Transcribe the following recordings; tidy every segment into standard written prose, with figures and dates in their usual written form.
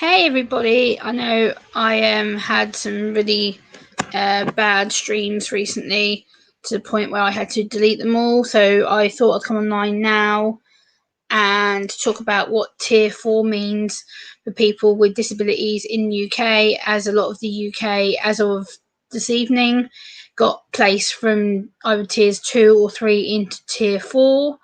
Hey everybody, I know I had some really bad streams recently to the point where I had to delete them all, so I thought I'd come online now and talk about what Tier 4 means for people with disabilities in the UK, as a lot of the UK, as of this evening, got placed from either Tiers 2 or 3 into Tier 4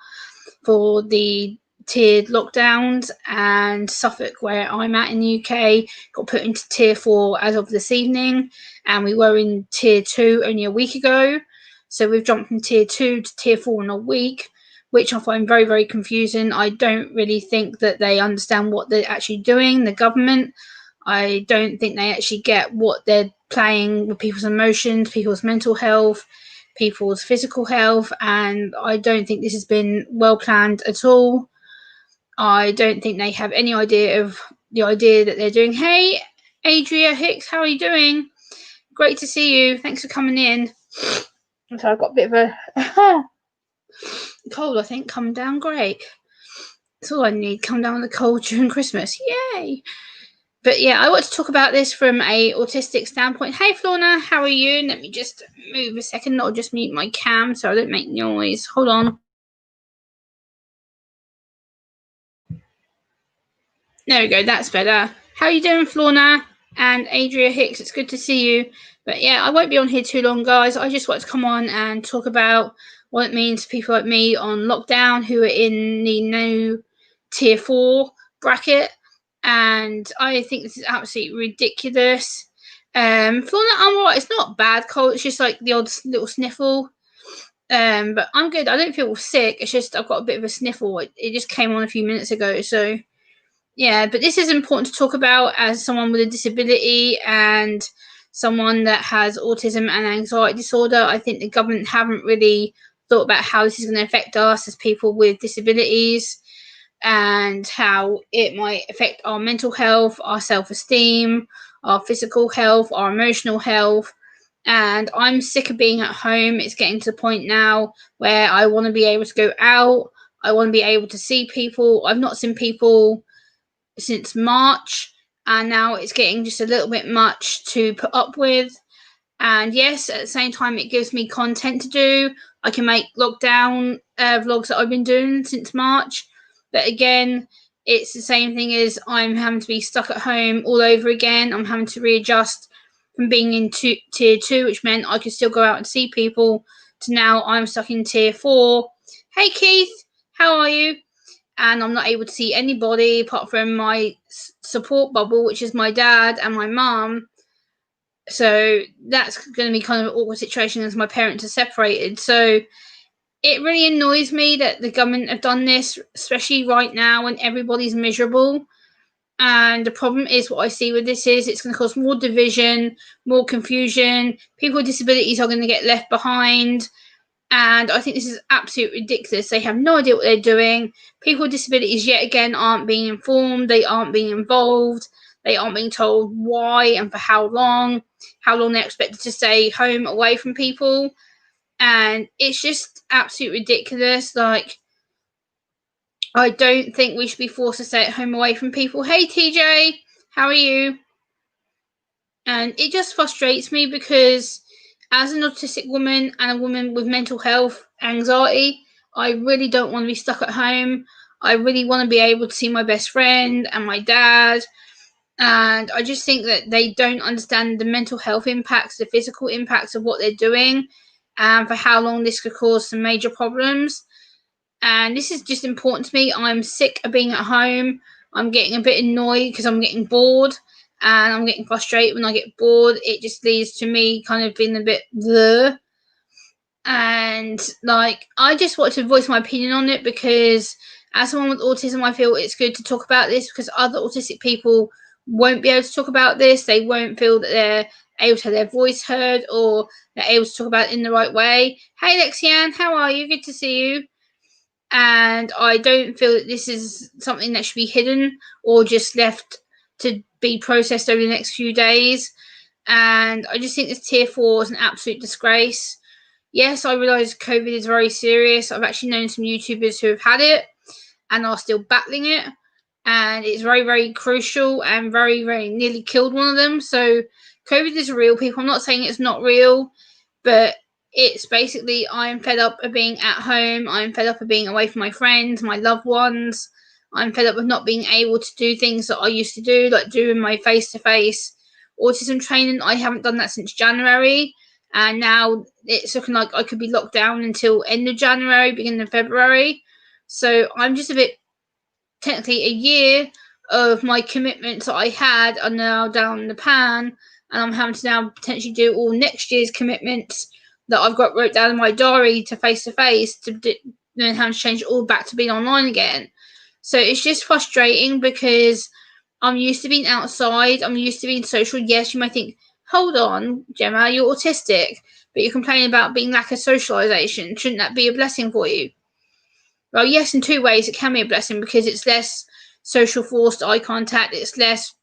for the tiered lockdowns, and Suffolk, where I'm at in the UK, got put into Tier 4 as of this evening, and we were in Tier 2 only a week ago. So we've jumped from Tier 2 to Tier 4 in a week, which I find very, very confusing. I don't really think that they understand what they're actually doing, the government. I don't think they actually get what they're playing with people's emotions, people's mental health, people's physical health, and I don't think this has been well planned at all. I don't think they have any idea of the idea that they're doing. Hey, Adria Hicks, how are you doing? Great to see you. Thanks for coming in. So I've got a bit of a cold, I think. Come down great. That's all I need. Come down with a cold during Christmas. Yay! But yeah, I want to talk about this from a autistic standpoint. Hey Florna, how are you? Let me just move a second, or just mute my cam so I don't make noise. Hold on. There we go, that's better. How are you doing, Florna? And Adria Hicks, it's good to see you. But yeah, I won't be on here too long, guys. I just want to come on and talk about what it means to people like me on lockdown who are in the new Tier 4 bracket. And I think this is absolutely ridiculous. Florna, I'm alright. It's not bad cold. It's just like the odd little sniffle. But I'm good. I don't feel sick. It's just I've got a bit of a sniffle. It just came on a few minutes ago, so yeah, but this is important to talk about as someone with a disability and someone that has autism and anxiety disorder. I think the government haven't really thought about how this is going to affect us as people with disabilities, and how it might affect our mental health, our self-esteem, our physical health, our emotional health. And I'm sick of being at home. It's getting to the point now where I want to be able to go out. I want to be able to see people. I've not seen people since March, and now it's getting just a little bit much to put up with. And yes, at the same time, it gives me content to do. I can make lockdown vlogs that I've been doing since March, but again, it's the same thing as I'm having to be stuck at home all over again. I'm having to readjust from being in tier 2, which meant I could still go out and see people, to now I'm stuck in tier 4. Hey Keith, how are you? And I'm not able to see anybody apart from my support bubble, which is my dad and my mum. So that's going to be kind of an awkward situation as my parents are separated. So it really annoys me that the government have done this, especially right now when everybody's miserable. And the problem is, what I see with this is it's going to cause more division, more confusion. People with disabilities are going to get left behind. And I think this is absolutely ridiculous. They have no idea what they're doing. People with disabilities, yet again, aren't being informed. They aren't being involved. They aren't being told why and for how long they're expected to stay home away from people. And it's just absolutely ridiculous. Like, I don't think we should be forced to stay at home away from people. Hey, TJ, how are you? And it just frustrates me because as an autistic woman and a woman with mental health anxiety, I really don't want to be stuck at home. I really want to be able to see my best friend and my dad. And I just think that they don't understand the mental health impacts, the physical impacts of what they're doing, and for how long this could cause some major problems. And this is just important to me. I'm sick of being at home. I'm getting a bit annoyed because I'm getting bored, and I'm getting frustrated when I get bored. It just leads to me kind of being a bit bleh. And like, I just want to voice my opinion on it because as someone with autism, I feel it's good to talk about this because other autistic people won't be able to talk about this. They won't feel that they're able to have their voice heard, or they're able to talk about it in the right way. Hey Lexianne, how are you? Good to see you. And I don't feel that this is something that should be hidden or just left to be processed over the next few days. And I just think this tier 4 is an absolute disgrace. Yes, I realise COVID is very serious. I've actually known some YouTubers who have had it and are still battling it. and it's very, very crucial and very, very nearly killed one of them. So COVID is real, people. I'm not saying it's not real, but it's basically I'm fed up of being at home. I'm fed up of being away from my friends, my loved ones. I'm fed up with not being able to do things that I used to do, like doing my face-to-face autism training. I haven't done that since January, and now it's looking like I could be locked down until end of January, beginning of February. So I'm just a bit, technically a year of my commitments that I had are now down the pan, and I'm having to now potentially do all next year's commitments that I've got wrote down in my diary to face to then having to change it all back to being online again. So it's just frustrating because I'm used to being outside, I'm used to being social. Yes, you might think, hold on, Gemma, you're autistic, but you're complaining about being lack of socialisation. Shouldn't that be a blessing for you? Well, yes, in two ways it can be a blessing because it's less social forced eye contact, it's less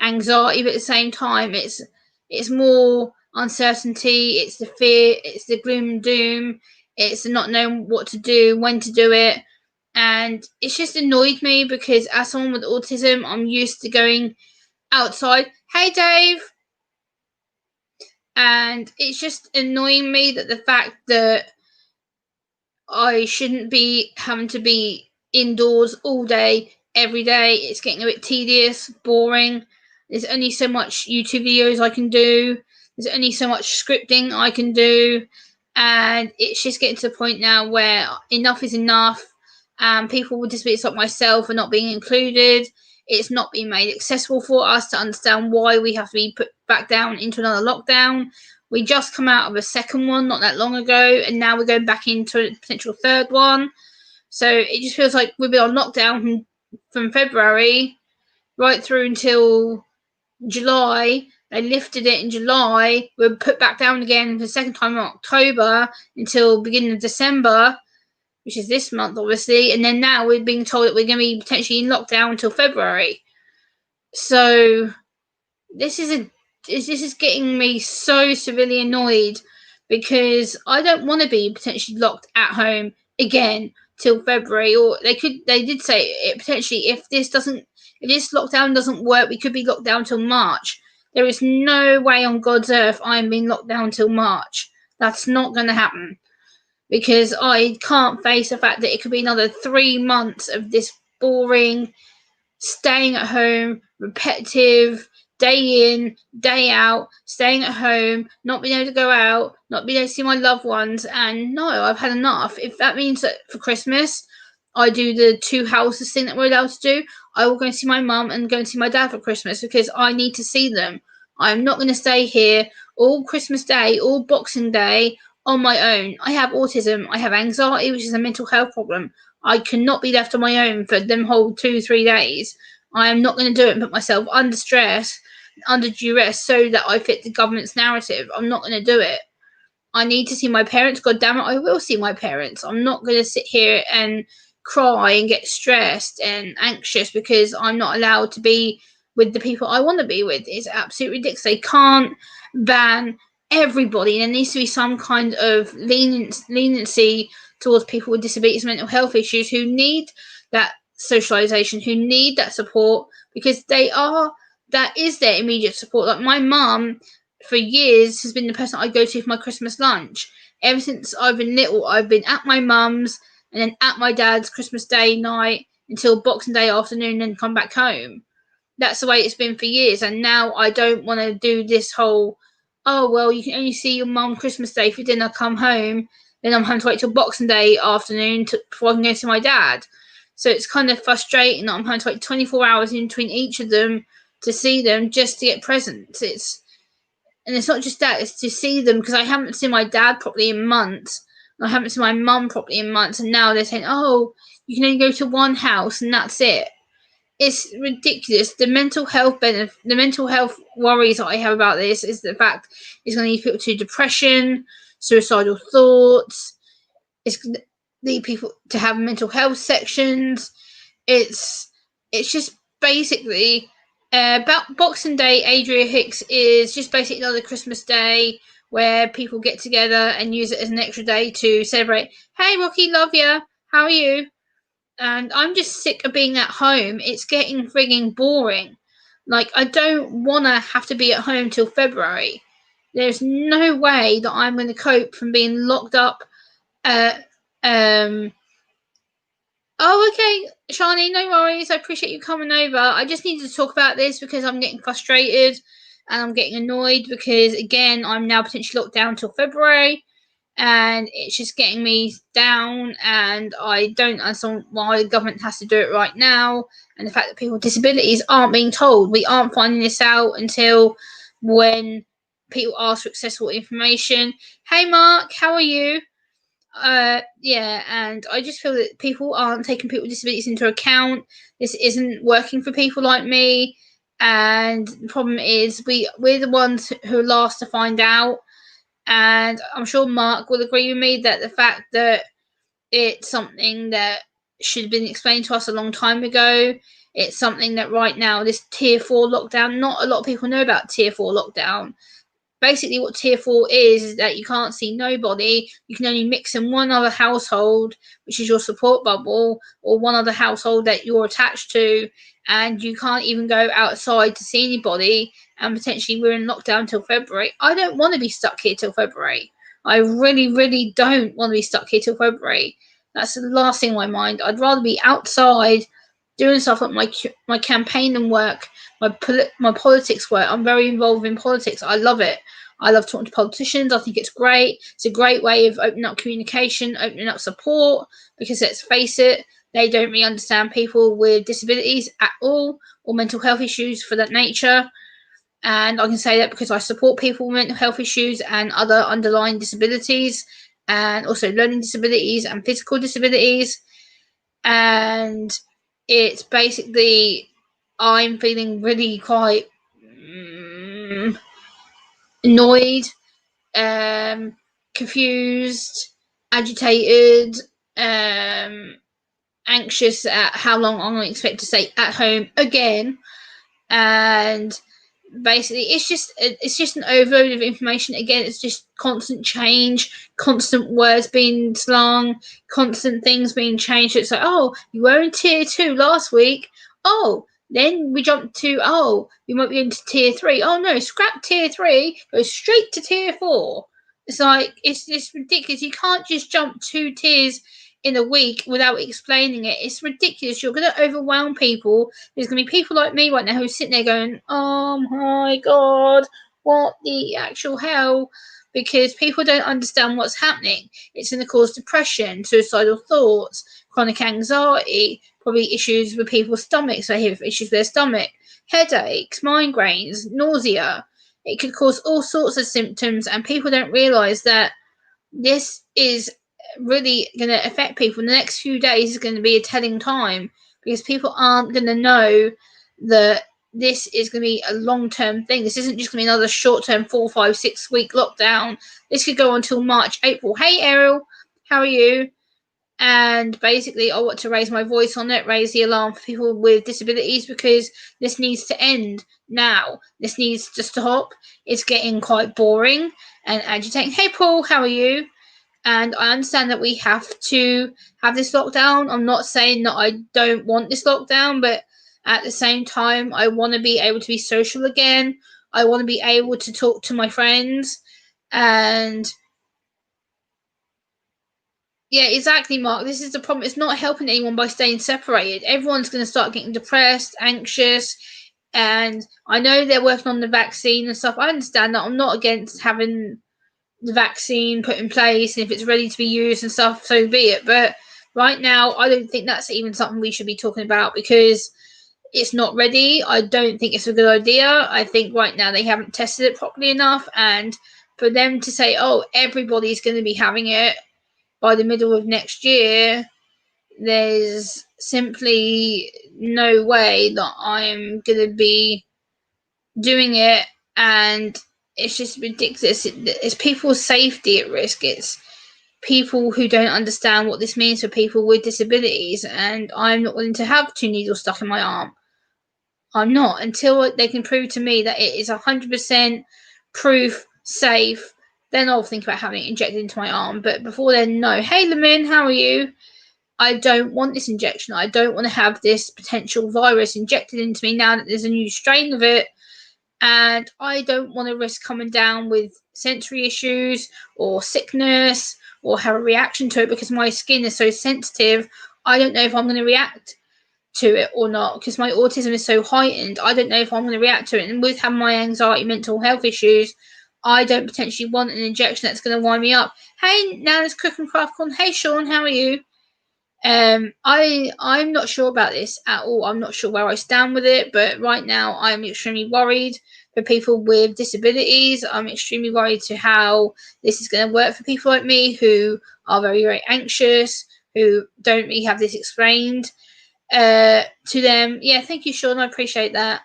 anxiety, but at the same time it's more uncertainty, it's the fear, it's the gloom and doom, it's the not knowing what to do, when to do it. And it's just annoyed me because as someone with autism, I'm used to going outside. Hey Dave. And it's just annoying me that the fact that I shouldn't be having to be indoors all day, every day. It's getting a bit tedious, boring. There's only so much YouTube videos I can do. There's only so much scripting I can do. And it's just getting to the point now where enough is enough. And people with disabilities like myself are not being included. It's not being made accessible for us to understand why we have to be put back down into another lockdown. We just come out of a second one not that long ago, and now we're going back into a potential third one. So it just feels like we've been on lockdown from February right through until July. They lifted it in July. We're put back down again for the second time in October until beginning of December, which is this month, obviously. And then now we're being told that we're going to be potentially in lockdown until February. So this is getting me so severely annoyed because I don't want to be potentially locked at home again till February. Or they did say it potentially, if this lockdown doesn't work, we could be locked down till March. There is no way on God's earth I'm being locked down till March. That's not going to happen because I can't face the fact that it could be another 3 months of this boring, staying at home, repetitive, day in, day out, staying at home, not being able to go out, not being able to see my loved ones. And no, I've had enough. If that means that for Christmas, I do the two houses thing that we're allowed to do, I will go and see my mum and go and see my dad for Christmas because I need to see them. I'm not going to stay here all Christmas Day, all Boxing Day on my own. I have autism. I have anxiety, which is a mental health problem. I cannot be left on my own for them whole 2-3 days. I am not going to do it and put myself under stress, under duress, so that I fit the government's narrative. I'm not going to do it. I need to see my parents. God damn it, I will see my parents. I'm not going to sit here and cry and get stressed and anxious because I'm not allowed to be with the people I want to be with. It's absolutely ridiculous. They can't ban everybody. There needs to be some kind of leniency towards people with disabilities, mental health issues who need that socialization, who need that support because that is their immediate support. Like my mum for years has been the person I go to for my Christmas lunch. Ever since I've been little, I've been at my mum's and then at my dad's Christmas Day night until Boxing Day afternoon and come back home. That's the way it's been for years. And now I don't want to do this whole, oh, well, you can only see your mum Christmas Day for dinner, come home. Then I'm having to wait till Boxing Day afternoon before I can go see my dad. So it's kind of frustrating that I'm having to wait 24 hours in between each of them to see them just to get presents. And it's not just that, it's to see them because I haven't seen my dad properly in months. I haven't seen my mum properly in months. And now they're saying, oh, you can only go to one house and that's it. It's ridiculous. The mental health worries that I have about this is the fact it's going to lead people to depression, suicidal thoughts. It's going to lead people to have mental health sections. It's just basically about Boxing Day. Adria Hicks is just basically another Christmas Day where people get together and use it as an extra day to celebrate. Hey, Rocky, love ya. How are you? And I'm just sick of being at home. It's getting frigging boring. Like, I don't want to have to be at home till February. There's no way that I'm going to cope from being locked up. Uh, um. Oh, okay, Shani, no worries. I appreciate you coming over. I just needed to talk about this because I'm getting frustrated and I'm getting annoyed because, again, I'm now potentially locked down till February, and it's just getting me down, and I don't understand why the government has to do it right now, and the fact that people with disabilities aren't being told. We aren't finding this out until when people ask for accessible information. Hey Mark, how are you? Yeah, and I just feel that people aren't taking people with disabilities into account. This isn't working for people like me, and the problem is we're the ones who are last to find out. And I'm sure Mark will agree with me that the fact that it's something that should have been explained to us a long time ago. It's something that right now, this tier 4 lockdown, not a lot of people know about tier 4 lockdown. Basically, what tier 4 is that you can't see nobody. You can only mix in one other household, which is your support bubble, or one other household that you're attached to, and you can't even go outside to see anybody. And potentially, we're in lockdown till February. I don't want to be stuck here till February. I really, really don't want to be stuck here till February. That's the last thing on my mind. I'd rather be outside doing stuff like my campaign and work, my politics work. I'm very involved in politics. I love it. I love talking to politicians. I think it's great. It's a great way of opening up communication, opening up support, because let's face it, they don't really understand people with disabilities at all, or mental health issues for that nature. And I can say that because I support people with mental health issues and other underlying disabilities, and also learning disabilities and physical disabilities. And it's basically, I'm feeling really quite annoyed, confused, agitated, um, anxious at how long I'm going to expect to stay at home again. And basically, it's just an overload of information. Again, it's just constant change, constant words being slung, constant things being changed. It's like, oh, you were in tier 2 last week. Oh, then we jumped to, oh, you might be into tier 3. Oh no, scrap tier 3, go straight to tier 4. It's like, it's just ridiculous. You can't just jump 2 tiers in a week without explaining it. It's ridiculous. You're going to overwhelm people. There's going to be people like me right now who's sitting there going, oh my God, what the actual hell? Because people don't understand what's happening. It's going to cause depression, suicidal thoughts, chronic anxiety, probably issues with people's stomachs. They have issues with their stomach, headaches, migraines, nausea. It could cause all sorts of symptoms, and people don't realise that this is really going to affect people. The next few days is going to be a telling time, because people aren't going to know that this is going to be a long-term thing. This isn't just going to be another short-term 4, 5, 6 week lockdown. This could go until March, April. Hey, Errol, how are you? And basically, I want to raise my voice on it, raise the alarm for people with disabilities, because this needs to end now. This needs to stop. It's getting quite boring and agitating. Hey, Paul, how are you? And I understand that we have to have this lockdown. I'm not saying that I don't want this lockdown, but at the same time, I want to be able to be social again. I want to be able to talk to my friends. And yeah, exactly, Mark. This is the problem. It's not helping anyone by staying separated. Everyone's going to start getting depressed, anxious. And I know they're working on the vaccine and stuff. I understand that. I'm not against having the vaccine put in place, and if it's ready to be used and stuff, so be it. But right now, I don't think that's even something we should be talking about, because it's not ready. I don't think it's a good idea. I think right now they haven't tested it properly enough, and for them to say, oh, everybody's going to be having it by the middle of next year, there's simply no way that I'm going to be doing it. And it's just ridiculous. It's people's safety at risk. It's people who don't understand what this means for people with disabilities, and I'm not willing to have 2 needles stuck in my arm. I'm not, until they can prove to me that it is 100% proof safe. Then I'll think about having it injected into my arm. But before then, no. Hey, Lamin, how are you? I don't want this injection. I don't want to have this potential virus injected into me now that there's a new strain of it. And I don't want to risk coming down with sensory issues or sickness or have a reaction to it because my skin is so sensitive. I don't know if I'm going to react to it or not because my autism is so heightened. I don't know if I'm going to react to it. And with having my anxiety, mental health issues, I don't potentially want an injection that's going to wind me up. Hey, Nana's Cook and Craft Corn. Hey, Sean, how are you? I'm not sure about this at all. I'm not sure where I stand with it, but right now I'm extremely worried for people with disabilities. I'm extremely worried to how this is going to work for people like me who are very, very anxious, who don't really have this explained to them. Yeah, thank you, Sean. I appreciate that.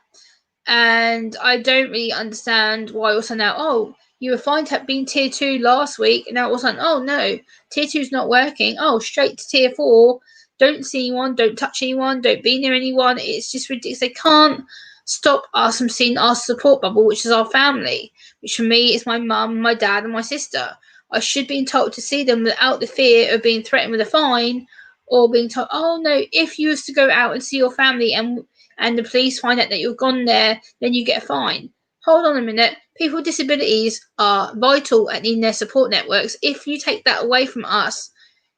And I don't really understand why also now, oh, you were fine to being tier 2 last week, and now also, oh no, tier 2's not working. Oh, straight to tier 4. Don't see anyone, don't touch anyone, don't be near anyone. It's just ridiculous. They can't stop us from seeing our support bubble, which is our family, which for me is my mum, my dad, and my sister. I should be entitled to see them without the fear of being threatened with a fine or being told, oh no, if you was to go out and see your family and the police find out that you've gone there, then you get a fine. Hold on a minute. People with disabilities are vital at needing their support networks. If you take that away from us,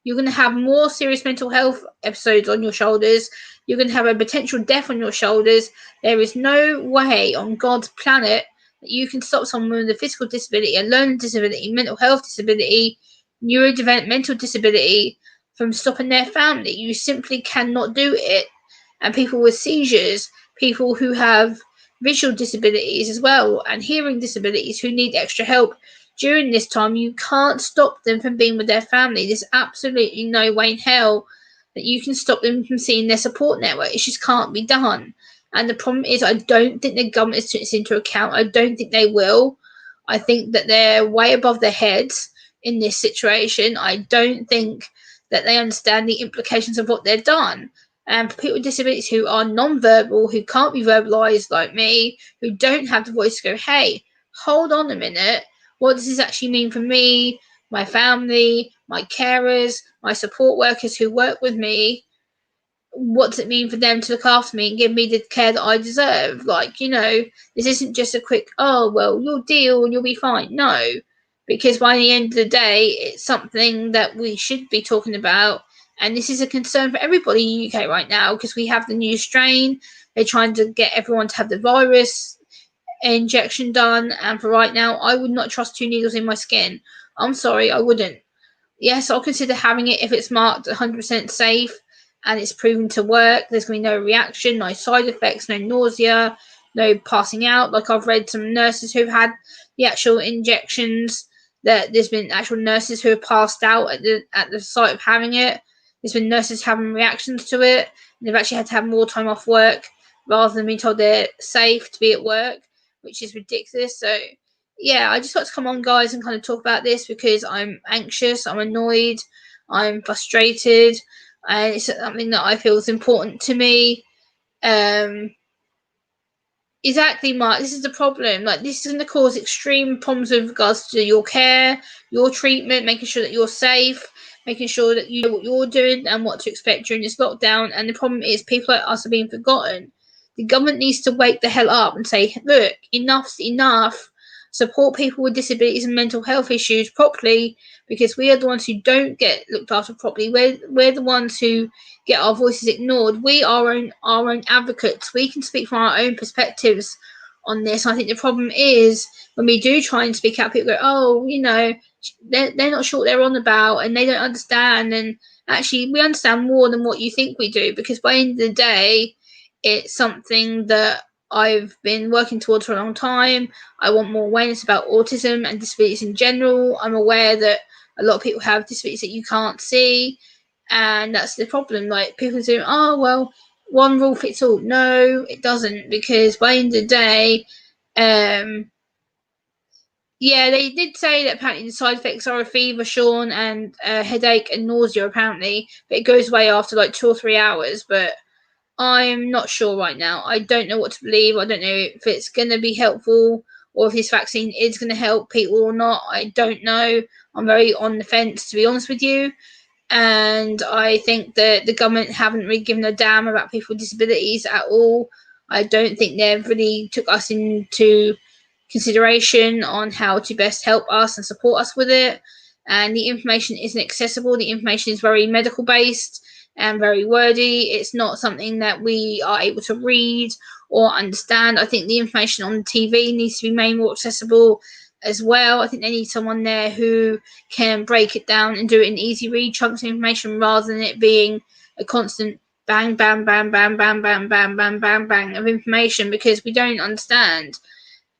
you're going to have more serious mental health episodes on your shoulders. You're going to have a potential death on your shoulders. There is no way on God's planet that you can stop someone with a physical disability, a learning disability, mental health disability, neurodevelopmental disability from stopping their family. You simply cannot do it. And people with seizures, people who have visual disabilities as well, and hearing disabilities who need extra help during this time, you can't stop them from being with their family. There's absolutely no way in hell that you can stop them from seeing their support network. It just can't be done. And the problem is, I don't think the government is taking this into account. I don't think they will. I think that they're way above their heads in this situation. I don't think that they understand the implications of what they've done. And for people with disabilities who are non-verbal, who can't be verbalized like me, who don't have the voice to go, hey, hold on a minute, what does this actually mean for me, my family, my carers, my support workers who work with me? What does it mean for them to look after me and give me the care that I deserve? Like, this isn't just a quick, oh, well, you'll deal and you'll be fine. No, because by the end of the day, it's something that we should be talking about. And this is a concern for everybody in the UK right now because we have the new strain. They're trying to get everyone to have the virus injection done. And for right now, I would not trust 2 needles in my skin. I'm sorry, I wouldn't. Yes, I'll consider having it if it's marked 100% safe and it's proven to work. There's going to be no reaction, no side effects, no nausea, no passing out. Like I've read some nurses who've had the actual injections, that there's been actual nurses who have passed out at the site of having it. There's been nurses having reactions to it. And they've actually had to have more time off work rather than being told they're safe to be at work, which is ridiculous. So yeah, I just got to come on, guys, and kind of talk about this because I'm anxious, I'm annoyed, I'm frustrated, and it's something that I feel is important to me. Exactly, Mark. This is the problem. Like, this is going to cause extreme problems with regards to your care, your treatment, making sure that you're safe, making sure that you know what you're doing and what to expect during this lockdown. And the problem is, people like us are being forgotten. The government needs to wake the hell up and say, look, enough's enough. Support people with disabilities and mental health issues properly, because we are the ones who don't get looked after properly. We're the ones who get our voices ignored. We are our own advocates. We can speak from our own perspectives on this. I think the problem is when we do try and speak out, people go, oh, they're not sure what they're on about and they don't understand. And actually, we understand more than what you think we do, because by the end of the day, it's something that I've been working towards for a long time. I want more awareness about autism and disabilities in general. I'm aware that a lot of people have disabilities that you can't see, and that's the problem. Like, people say, oh, well, one rule fits all. No, it doesn't, because by the end of the day, yeah, they did say that apparently the side effects are a fever, Sean, and headache and nausea, apparently, but it goes away after like 2 or 3 hours. But I'm not sure right now. I don't know what to believe. I don't know if it's going to be helpful or if this vaccine is going to help people or not. I don't know. I'm very on the fence, to be honest with you. And I think that the government haven't really given a damn about people with disabilities at all. I don't think they've really took us into consideration on how to best help us and support us with it. And the information isn't accessible. The information is very medical based and very wordy. It's not something that we are able to read or understand. I think the information on the TV needs to be made more accessible as well. I think they need someone there who can break it down and do it in easy read chunks of information rather than it being a constant bang, bang, bang, bang, bang, bang, bang, bang, bang, bang of information because we don't understand.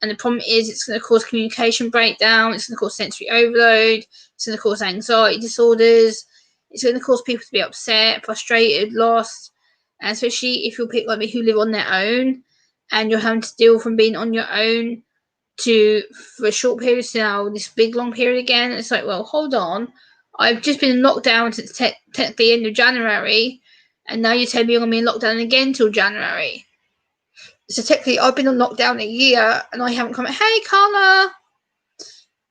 And the problem is it's going to cause communication breakdown, it's going to cause sensory overload, it's going to cause anxiety disorders, it's going to cause people to be upset, frustrated, lost, and especially if you're people like me who live on their own and you're having to deal from being on your own to for a short period to now this big long period again. It's like, well, hold on, I've just been in lockdown since technically end of January, and now you're telling me I'm going to be in lockdown again till January. So technically, I've been on lockdown a year, and I haven't come. Hey, Carla.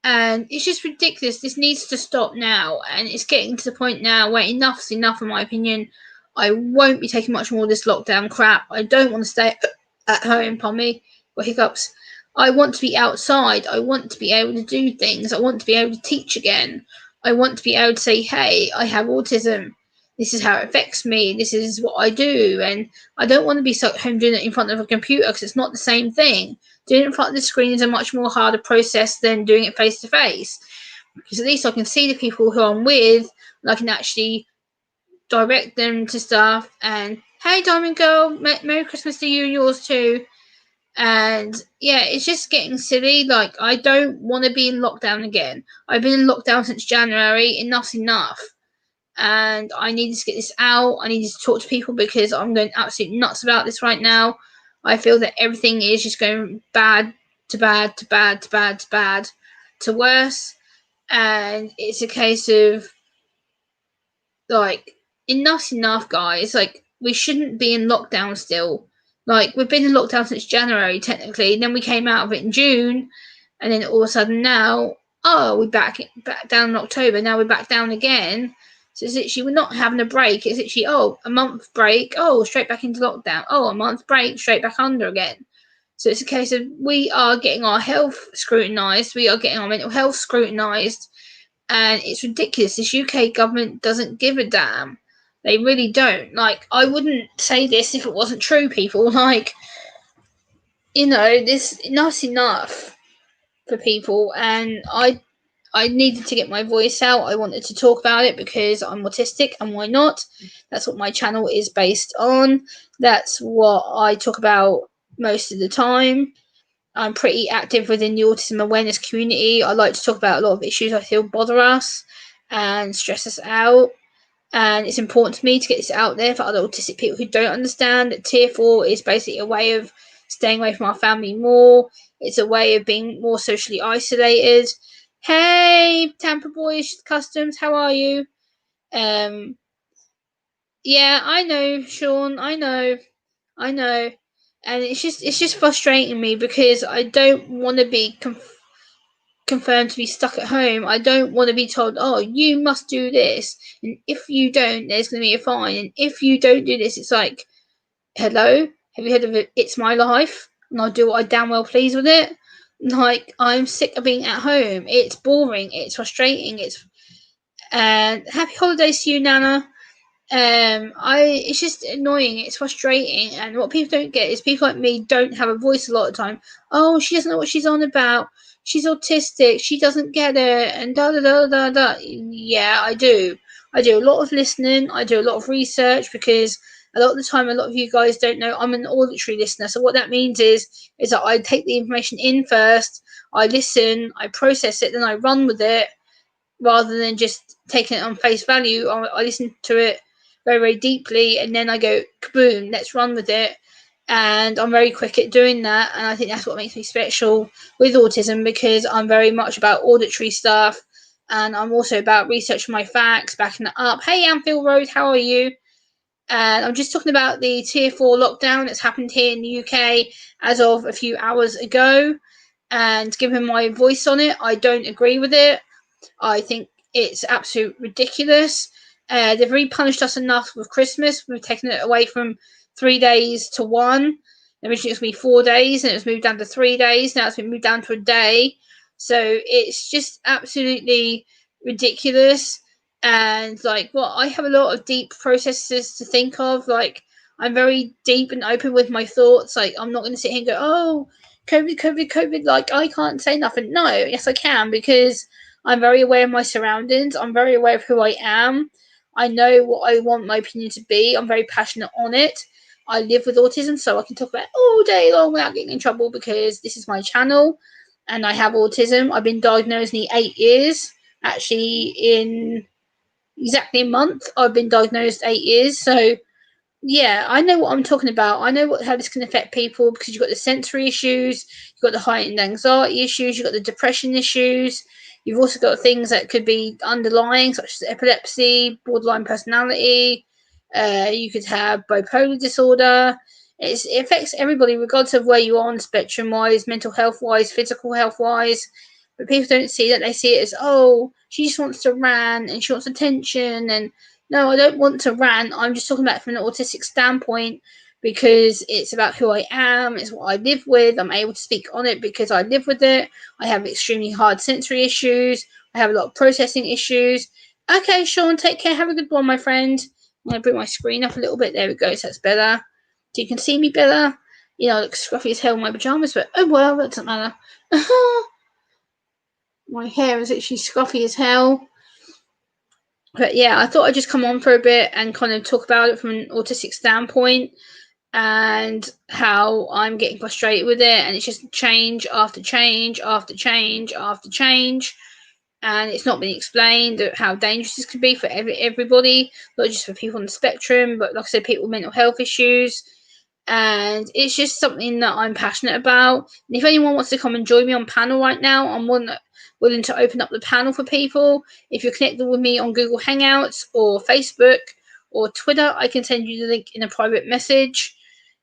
And it's just ridiculous. This needs to stop now, and it's getting to the point now where enough's enough, in my opinion. I won't be taking much more of this lockdown crap. I don't want to stay at home, Pommy, or hiccups. I want to be outside. I want to be able to do things. I want to be able to teach again. I want to be able to say, hey, I have autism. This is how it affects me. This is what I do. And I don't want to be stuck at home doing it in front of a computer because it's not the same thing. Doing it in front of the screen is a much more harder process than doing it face to face. Because at least I can see the people who I'm with and I can actually direct them to stuff. And hey, Diamond Girl, Merry Christmas to you and yours too. And yeah, it's just getting silly. Like, I don't want to be in lockdown again. I've been in lockdown since January. Enough's enough. And I need to get this out. I need to talk to people because I'm going absolutely nuts about this right now. I feel that everything is just going bad to bad to bad to bad to bad to worse. And it's a case of, like, enough's enough, guys. Like, we shouldn't be in lockdown still. Like, we've been in lockdown since January, technically, and then we came out of it in June, and then all of a sudden now, oh, we're back down in October, now we're back down again. So it's literally, we're not having a break. It's literally, oh, a month break, oh, straight back into lockdown. Oh, a month break, straight back under again. So it's a case of we are getting our health scrutinised, we are getting our mental health scrutinised, and it's ridiculous. This UK government doesn't give a damn. They really don't. Like, I wouldn't say this if it wasn't true, people. Like, you know, this enough's enough for people, and I needed to get my voice out. I wanted to talk about it because I'm autistic, and why not? That's what my channel is based on. That's what I talk about most of the time. I'm pretty active within the autism awareness community. I like to talk about a lot of issues I feel bother us and stress us out. And it's important to me to get this out there for other autistic people who don't understand that Tier 4 is basically a way of staying away from our family more. It's a way of being more socially isolated. Hey, Tampa Boys Customs, how are you? Yeah, I know, Sean. I know. And it's just frustrating me because I don't want to be confirmed to be stuck at home. I don't want to be told, oh, you must do this, and if you don't, there's going to be a fine, and if you don't do this, it's like, hello, have you heard of it? It's my life, and I'll do what I damn well please with it. Like, I'm sick of being at home. It's boring. It's frustrating. And happy holidays to you, Nana. It's just annoying. It's frustrating, and what people don't get is people like me don't have a voice a lot of the time. Oh, she doesn't know what she's on about. She's autistic. She doesn't get it, and da da da da da. Yeah, I do. I do a lot of listening. I do a lot of research because a lot of the time, a lot of you guys don't know I'm an auditory listener. So what that means is that I take the information in first. I listen. I process it, then I run with it rather than just taking it on face value. I listen to it very, very deeply, and then I go, kaboom, let's run with it. And I'm very quick at doing that, and I think that's what makes me special with autism, because I'm very much about auditory stuff, and I'm also about researching my facts, backing it up. Hey, Anfield Road, how are you? And I'm just talking about the Tier 4 lockdown that's happened here in the UK as of a few hours ago, and giving my voice on it. I don't agree with it. I think it's absolute ridiculous. They've really punished us enough with Christmas. We've taken it away from 3 days to one. Originally, it was going to be 4 days, and it was moved down to 3 days. Now it's been moved down to a day. So it's just absolutely ridiculous. And like, well, I have a lot of deep processes to think of. Like, I'm very deep and open with my thoughts. Like, I'm not going to sit here and go, oh, COVID, COVID, COVID. Like, I can't say nothing. No, yes, I can, because I'm very aware of my surroundings. I'm very aware of who I am. I know what I want my opinion to be. I'm very passionate on it. I live with autism, so I can talk about it all day long without getting in trouble, because this is my channel and I have autism. I've been diagnosed nearly 8 years. Actually, in exactly a month, I've been diagnosed 8 years. So yeah, I know what I'm talking about. I know how this can affect people, because you've got the sensory issues, you've got the heightened anxiety issues, you've got the depression issues. You've also got things that could be underlying, such as epilepsy, borderline personality. You could have bipolar disorder. It affects everybody, regardless of where you are on spectrum wise, mental health wise, physical health wise. But people don't see that. They see it as, oh, she just wants to rant and she wants attention, and no, I don't want to rant. I'm just talking about it from an autistic standpoint, because it's about who I am. It's what I live with. I'm able to speak on it because I live with it. I have extremely hard sensory issues. I have a lot of processing issues. Okay, Sean, take care. Have a good one, my friend. I'm going to bring my screen up a little bit. There we go. So that's better. So you can see me better. You know, I look scruffy as hell in my pajamas, but oh well, that doesn't matter. My hair is actually scruffy as hell. But yeah, I thought I'd just come on for a bit and kind of talk about it from an autistic standpoint, and how I'm getting frustrated with it, and it's just change after change after change after change, and it's not been explained how dangerous this could be for everybody, not just for people on the spectrum, but like I said, people with mental health issues. And it's just something that I'm passionate about. And if anyone wants to come and join me on panel right now, I'm willing to open up the panel for people. If you're connected with me on Google Hangouts or Facebook or Twitter, I can send you the link in a private message,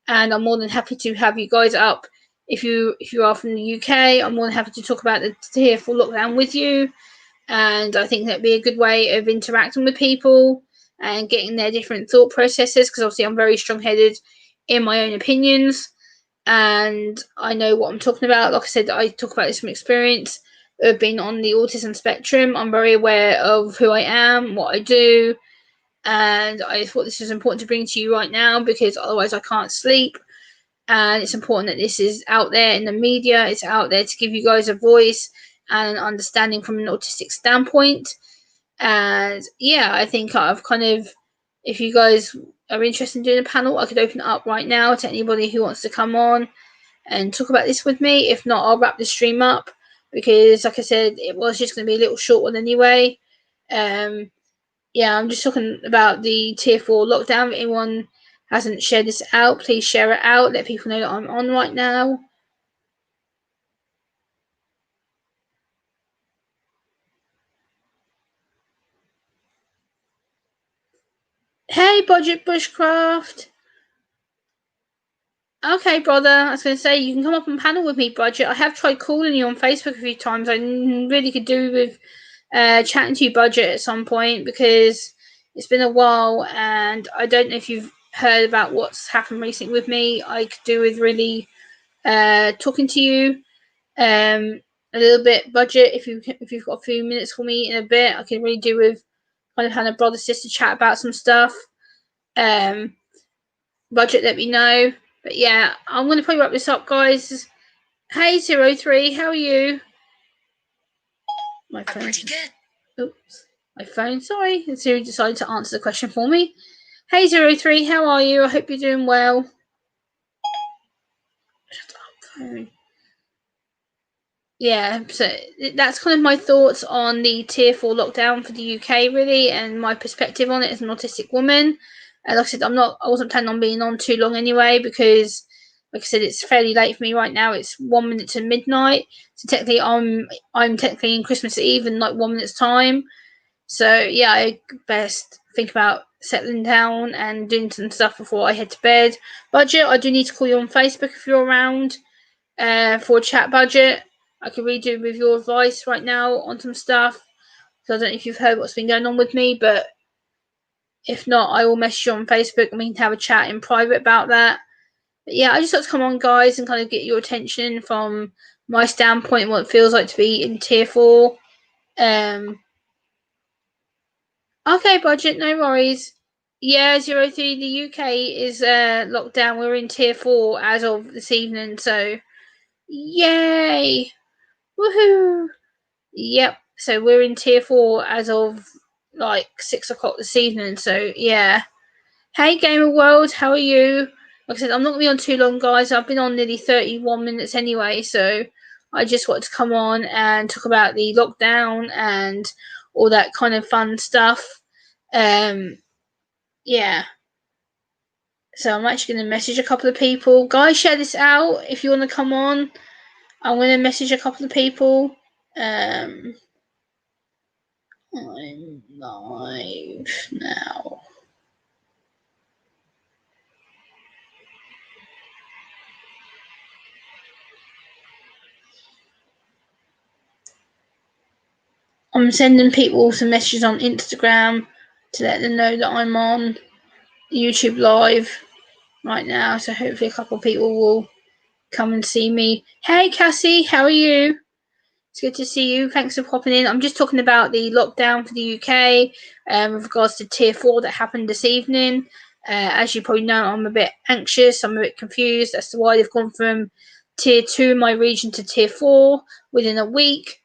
and I'm more than happy to have you guys up. If you are from the UK, I'm more than happy to talk about the Tier 4 lockdown with you, and I think that'd be a good way of interacting with people and getting their different thought processes, because obviously I'm very strong-headed in my own opinions, and I know what I'm talking about. Like I said, I talk about this from experience of being on the autism spectrum. I'm very aware of who I am, what I do, and I thought this was important to bring to you right now, because otherwise I can't sleep. And it's important that this is out there in the media. It's out there to give you guys a voice and an understanding from an autistic standpoint. And yeah, I think I've kind of, if you guys are interested in doing a panel, I could open it up right now to anybody who wants to come on and talk about this with me. If not, I'll wrap the stream up, because like I said, it was just going to be a little short one anyway. Yeah, I'm just talking about the Tier 4 lockdown. If anyone hasn't shared this out, please share it out. Let people know that I'm on right now. Hey, Budget Bushcraft. Okay, brother. I was going to say, you can come up and panel with me, Budget. I have tried calling you on Facebook a few times. I really could do with chatting to you, Budget, at some point, because it's been a while, and I don't know if you've heard about what's happened recently with me. I could do with really talking to you a little bit, Budget. If you've got a few minutes for me in a bit, I can really do with kind of having a brother sister chat about some stuff. Budget, let me know. But yeah, I'm going to probably wrap this up, guys. Hey, 03, how are you? My phone. I'm pretty good. Oops. My phone, sorry. Siri decided to answer the question for me. Hey, 03, how are you? I hope you're doing well. Shut up, phone. Yeah, so that's kind of my thoughts on the Tier 4 lockdown for the UK, really, and my perspective on it as an autistic woman. Like I said, I wasn't planning on being on too long anyway, because like I said, it's fairly late for me right now. It's 1 minute to midnight, so technically I'm technically in Christmas Eve in like 1 minute's time. So yeah, I best think about settling down and doing some stuff before I head to bed. Budget, I do need to call you on Facebook if you're around for a chat. Budget, I could really do with your advice right now on some stuff. So I don't know if you've heard what's been going on with me, but If not, I will message you on Facebook and we can have a chat in private about that. But yeah, I just thought to come on, guys, and kind of get your attention from my standpoint, what it feels like to be in tier 4. Okay, budget, no worries. Yeah, 03, the UK is locked down. We're in tier 4 as of this evening, so yay! Woohoo! Yep, so we're in tier 4 as of like 6 o'clock this evening, so yeah. Hey, Gamer World, how are you? Like I said, I'm not going to be on too long, guys. I've been on nearly 31 minutes anyway, so I just wanted to come on and talk about the lockdown and all that kind of fun stuff. Yeah. So I'm actually going to message a couple of people. Guys, share this out if you want to come on. I'm going to message a couple of people. I'm live now. I'm sending people some messages on Instagram to let them know that I'm on YouTube Live right now. So hopefully a couple of people will come and see me. Hey, Cassie, how are you? It's good to see you. Thanks for popping in. I'm just talking about the lockdown for the UK with regards to tier 4 that happened this evening. As you probably know, I'm a bit anxious. I'm a bit confused as to why they've gone from tier 2 in my region to tier 4 within a week.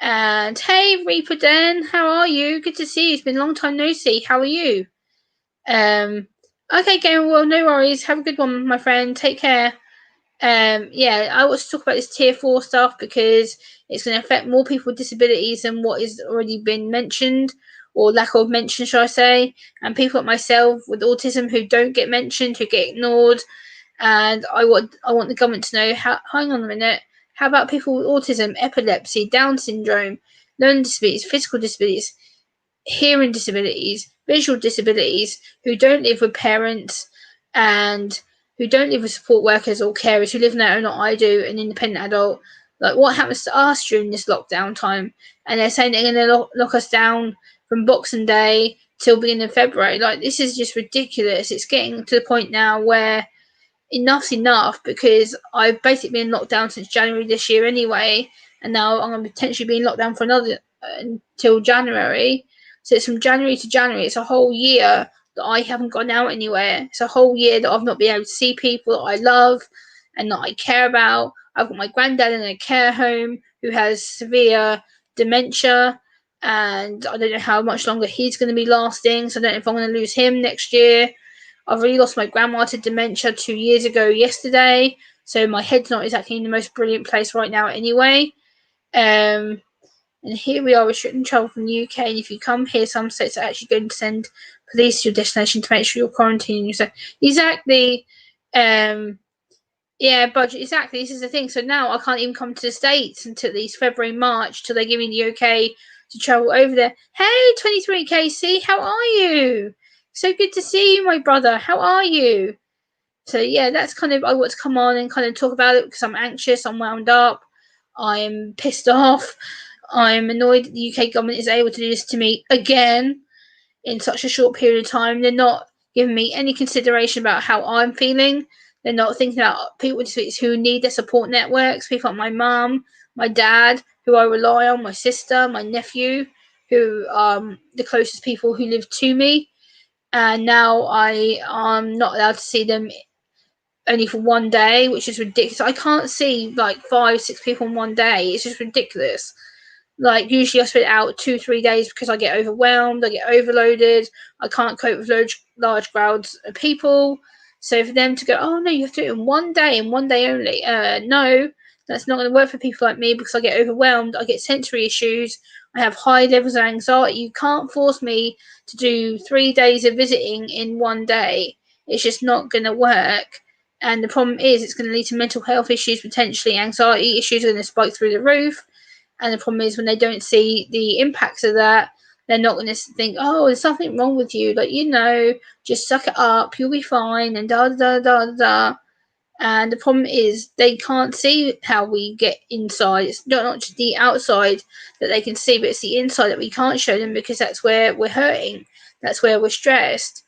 And hey, Reaper Den, how are you? Good to see you. It's been a long time no see. How are you? Okay, Game Well, no worries. Have a good one, my friend. Take care. Yeah, I want to talk about this tier 4 stuff because it's going to affect more people with disabilities than what has already been mentioned, or lack of mention, shall I say. And people like myself with autism who don't get mentioned, who get ignored. And I want the government to know, hang on a minute, how about people with autism, epilepsy, Down syndrome, learning disabilities, physical disabilities, hearing disabilities, visual disabilities, who don't live with parents and who don't live with support workers or carers, who live on their own, like I do, an independent adult. Like, what happens to us during this lockdown time? And they're saying they're going to lock us down from Boxing Day till beginning of February. Like, this is just ridiculous. It's getting to the point now where enough's enough, because I've basically been locked down since January this year anyway, and now I'm going to potentially be in lockdown for another until January. So it's from January to January. It's a whole year that I haven't gone out anywhere. It's a whole year that I've not been able to see people that I love and that I care about. I've got my granddad in a care home who has severe dementia, and I don't know how much longer he's going to be lasting. So I don't know if I'm going to lose him next year. I've really lost my grandma to dementia 2 years ago yesterday, so my head's not exactly in the most brilliant place right now anyway. And here we are restricting travel from the UK, and if you come here, some states are actually going to send police to your destination to make sure you're quarantining yourself. Exactly. Yeah, budget. Exactly. This is the thing. So now I can't even come to the States until at least February, March, till they give me the okay to travel over there. Hey, 23KC, how are you? So good to see you, my brother. How are you? So yeah, that's kind of, I want to come on and kind of talk about it because I'm anxious, I'm wound up, I'm pissed off, I'm annoyed that the UK government is able to do this to me again in such a short period of time. They're not giving me any consideration about how I'm feeling. They're not thinking about people with disabilities who need their support networks, people like my mum, my dad, who I rely on, my sister, my nephew, who are the closest people who live to me. And now I'm not allowed to see them only for one day, which is ridiculous. I can't see like 5, 6 people in one day. It's just ridiculous. Like, usually I spend out 2, 3 days because I get overwhelmed, I get overloaded, I can't cope with large crowds of people. So for them to go, oh no, you have to do it in one day and one day only. No, that's not going to work for people like me, because I get overwhelmed, I get sensory issues, I have high levels of anxiety. You can't force me to do 3 days of visiting in one day. It's just not going to work. And the problem is, it's going to lead to mental health issues, potentially anxiety issues are going to spike through the roof. And the problem is, when they don't see the impacts of that, they're not going to think, oh, there's something wrong with you. Like, just suck it up. You'll be fine. And da da da da da. And the problem is, they can't see how we get inside. It's not just the outside that they can see, but it's the inside that we can't show them, because that's where we're hurting. that's where we're stressed.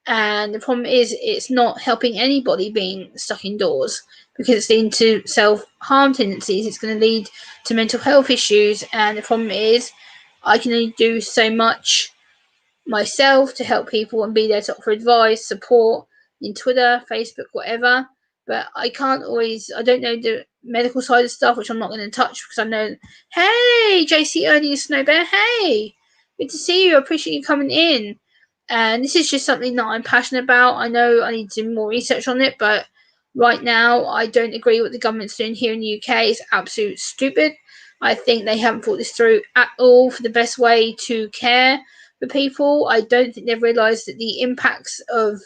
And the problem is, it's not helping anybody being stuck indoors, because it's leading to self-harm tendencies. It's going to lead to mental health issues. And the problem is, I can only do so much myself to help people and be there to offer advice, support in Twitter, Facebook, whatever. But I can't always, I don't know the medical side of stuff, which I'm not going to touch because I know, hey, JC Ernie Snow Bear, hey, good to see you. I appreciate you coming in. And this is just something that I'm passionate about. I know I need to do more research on it, but right now I don't agree with what the government's doing here in the UK. It's absolute stupid. I think they haven't thought this through at all for the best way to care for people. I don't think they've realised that the impacts of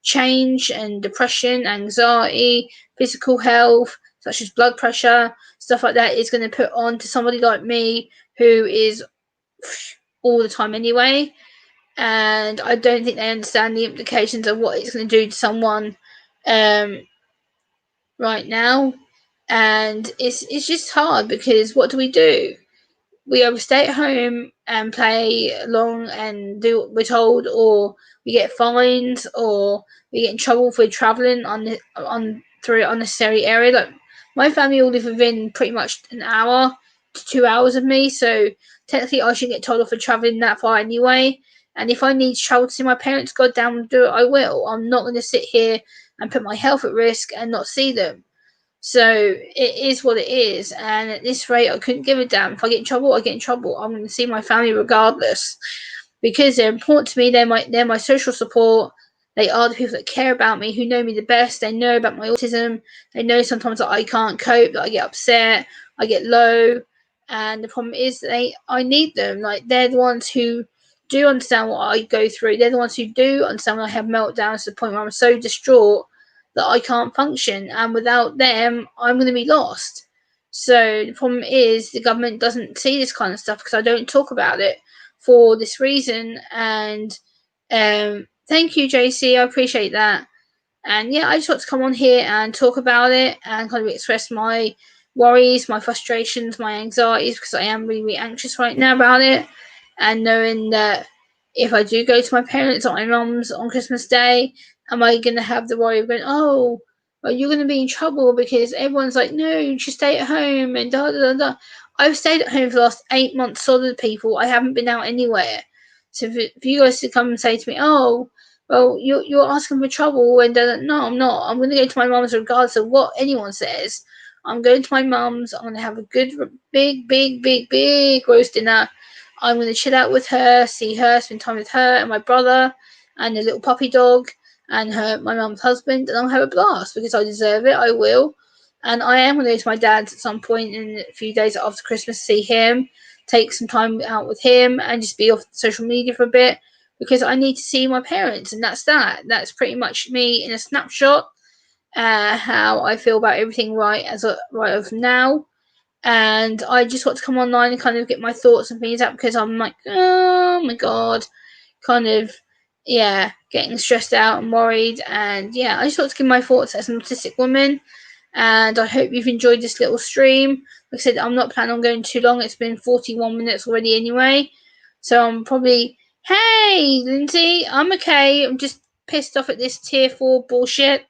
change and depression, anxiety, physical health, such as blood pressure, stuff like that, is going to put on to somebody like me who is all the time anyway. And I don't think they understand the implications of what it's going to do to someone right now. And it's just hard, because what do? We either stay at home and play along and do what we're told, or we get fines, or we get in trouble if we're travelling on through an unnecessary area. Like, my family all live within pretty much an hour to 2 hours of me, so technically I should get told off for travelling that far anyway. And if I need to travel to see my parents, God damn do it, I will. I'm not going to sit here and put my health at risk and not see them. So it is what it is, and at this rate, I couldn't give a damn. If I get in trouble, I get in trouble. I'm going to see my family regardless, because they're important to me. They're my social support. They are the people that care about me, who know me the best. They know about my autism. They know sometimes that I can't cope, that I get upset, I get low, and the problem is I need them. Like, they're the ones who do understand what I go through. They're the ones who do understand when I have meltdowns to the point where I'm so distraught that I can't function, and without them, I'm going to be lost. So the problem is, the government doesn't see this kind of stuff because I don't talk about it for this reason. And thank you, JC, I appreciate that. And yeah, I just want to come on here and talk about it and kind of express my worries, my frustrations, my anxieties, because I am really, really anxious right now about it. And knowing that if I do go to my parents or my mum's on Christmas Day, am I going to have the worry of going, oh, well, you're going to be in trouble because everyone's like, no, you should stay at home and da da da da. I've stayed at home for the last 8 months solid, people. I haven't been out anywhere. So for you guys to come and say to me, oh, well, you're asking for trouble, and no, I'm not. I'm going to go to my mum's regardless of what anyone says. I'm going to my mum's. I'm going to have a good, big, big, big, big roast dinner. I'm going to chill out with her, see her, spend time with her and my brother and the little puppy dog and my mum's husband, and I'll have a blast because I deserve it. I will. And I am going to go to my dad's at some point in a few days after Christmas, see him, take some time out with him, and just be off social media for a bit, because I need to see my parents, and that's that. That's pretty much me in a snapshot. How I feel about everything right of now, and I just want to come online and kind of get my thoughts and things out, because I'm like, oh my god, kind of, yeah, getting stressed out and worried, and yeah, I just want to give my thoughts as an autistic woman. And I hope you've enjoyed this little stream. Like I said, I'm not planning on going too long. It's been 41 minutes already anyway. So I'm probably, hey, Lindsay, I'm okay. I'm just pissed off at this tier 4 bullshit.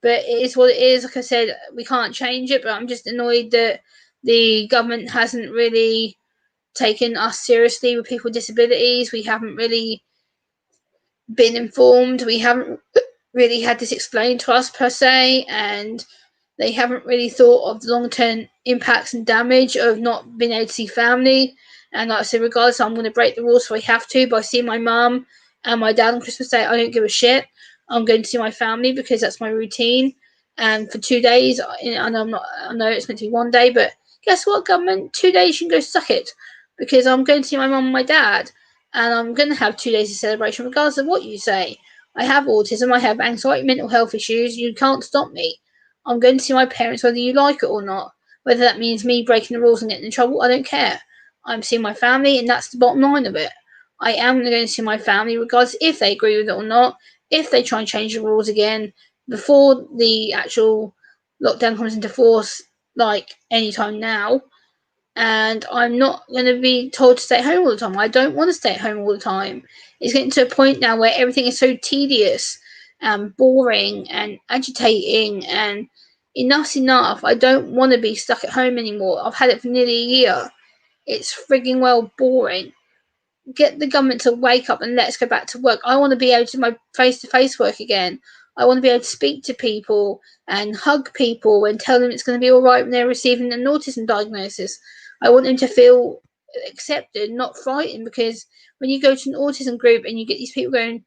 But it is what it is. Like I said, we can't change it. But I'm just annoyed that the government hasn't really taken us seriously with people with disabilities. We haven't really been informed. We haven't really had this explained to us per se. And they haven't really thought of the long-term impacts and damage of not being able to see family. And like I said, regardless, I'm going to break the rules if I have to by seeing my mum and my dad on Christmas Day. I don't give a shit. I'm going to see my family because that's my routine. And for 2 days, and I know it's meant to be 1 day, but guess what, government? 2 days, you can go suck it, because I'm going to see my mum and my dad, and I'm going to have 2 days of celebration regardless of what you say. I have autism, I have anxiety, mental health issues. You can't stop me. I'm going to see my parents whether you like it or not. Whether that means me breaking the rules and getting in trouble, I don't care. I'm seeing my family, and that's the bottom line of it. I am going to see my family regardless if they agree with it or not, if they try and change the rules again before the actual lockdown comes into force, like anytime now. and I'm not going to be told to stay at home all the time. I don't want to stay at home all the time. It's getting to a point now where everything is so tedious and boring and agitating, and enough's enough. I don't want to be stuck at home anymore. I've had it for nearly a year. It's frigging well boring. Get the government to wake up and let's go back to work. I want to be able to do my face-to-face work again. I want to be able to speak to people and hug people and tell them it's going to be all right when they're receiving an autism diagnosis. I want them to feel accepted, not frightened, because when you go to an autism group and you get these people going,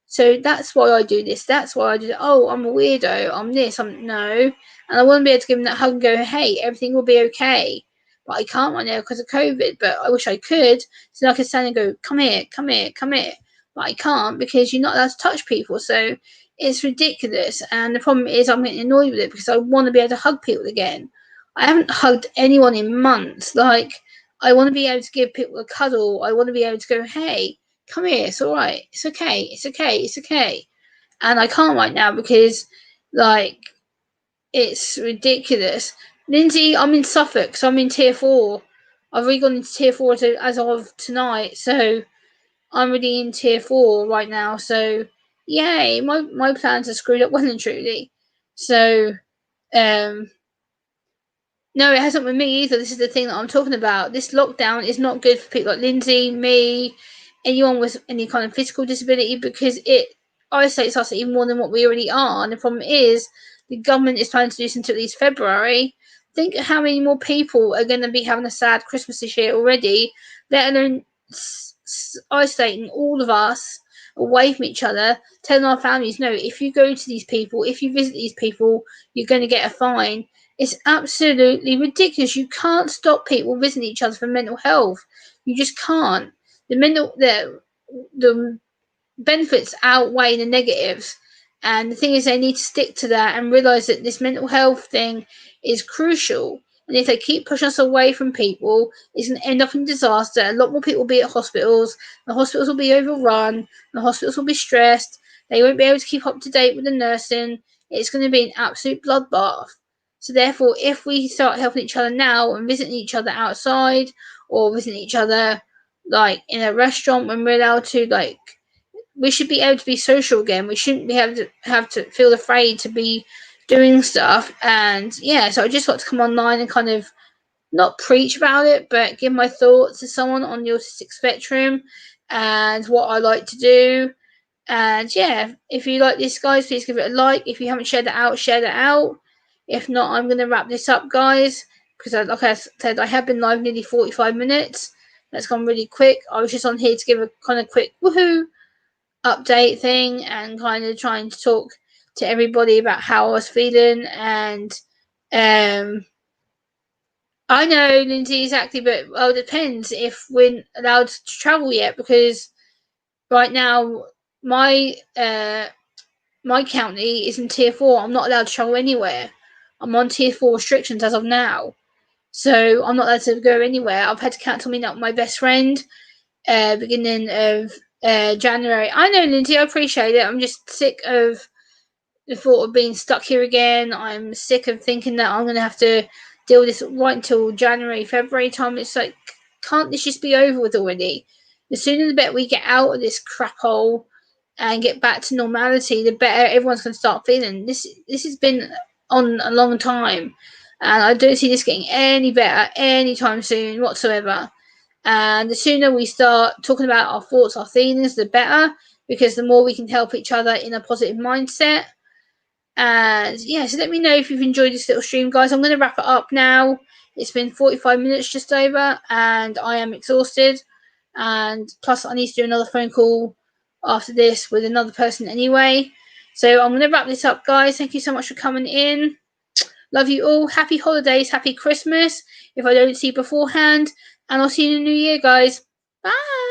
so that's why I do this, that's why I do that. Oh, I'm a weirdo, I'm this, I'm no. And I want to be able to give them that hug and go, hey, everything will be okay. But I can't right now because of COVID, but I wish I could. So I could stand and go, come here, come here, come here. But I can't because you're not allowed to touch people. So it's ridiculous. And the problem is I'm getting annoyed with it because I want to be able to hug people again. I haven't hugged anyone in months. Like, I want to be able to give people a cuddle. I want to be able to go, hey, come here, it's all right. It's okay, it's okay, it's okay. And I can't right now because, like, it's ridiculous. Lindsay, I'm in Suffolk, so I'm in tier 4. I've already gone into tier 4 as of tonight, so I'm already in tier 4 right now. So, yay, my plans are screwed up well and truly. So, um, no, it hasn't with me either. This is the thing that I'm talking about. This lockdown is not good for people like Lindsay, me, anyone with any kind of physical disability, because it isolates us even more than what we already are. And the problem is, the government is planning to do this until at least February. Think how many more people are going to be having a sad Christmas this year already, let alone isolating all of us away from each other, telling our families, no, if you go to these people, if you visit these people, you're going to get a fine. It's absolutely ridiculous. You can't stop people visiting each other for mental health. You just can't. The benefits outweigh the negatives. And the thing is, they need to stick to that and realize that this mental health thing is crucial. And if they keep pushing us away from people, it's going to end up in disaster. A lot more people will be at hospitals. The hospitals will be overrun. The hospitals will be stressed. They won't be able to keep up to date with the nursing. It's going to be an absolute bloodbath. So therefore, if we start helping each other now and visiting each other outside or visiting each other like in a restaurant when we're allowed to, like, we should be able to be social again. We shouldn't be able to have to feel afraid to be doing stuff. And yeah, so I just got to come online and kind of not preach about it, but give my thoughts to someone on the autistic spectrum and what I like to do. And yeah, if you like this, guys, please give it a like. If you haven't shared it out, share it out. If not, I'm going to wrap this up, guys, because like I said, I have been live nearly 45 minutes. That's gone really quick. I was just on here to give a kind of quick woohoo update thing and kind of trying to talk to everybody about how I was feeling. And I know, Lindsay, exactly, but well, it depends if we're allowed to travel yet, because right now my my county is in tier 4. I'm not allowed to travel anywhere. I'm on tier 4 restrictions as of now, so I'm not allowed to go anywhere. I've had to cancel meeting up with my best friend beginning of January. I know, Lindsay, I appreciate it. I'm just sick of the thought of being stuck here again. I'm sick of thinking that I'm going to have to deal with this right until January, February time. It's like, can't this just be over with already? The sooner the better we get out of this crap hole and get back to normality, the better everyone's going to start feeling. This has been on a long time, and I don't see this getting any better anytime soon whatsoever. And the sooner we start talking about our thoughts, our feelings, the better, because the more we can help each other in a positive mindset. And yeah, so let me know if you've enjoyed this little stream, guys. I'm going to wrap it up now. It's been 45 minutes just over, and I am exhausted. And plus, I need to do another phone call after this with another person anyway. So I'm going to wrap this up, guys. Thank you so much for coming in. Love you all. Happy holidays. Happy Christmas if I don't see you beforehand. And I'll see you in the new year, guys. Bye.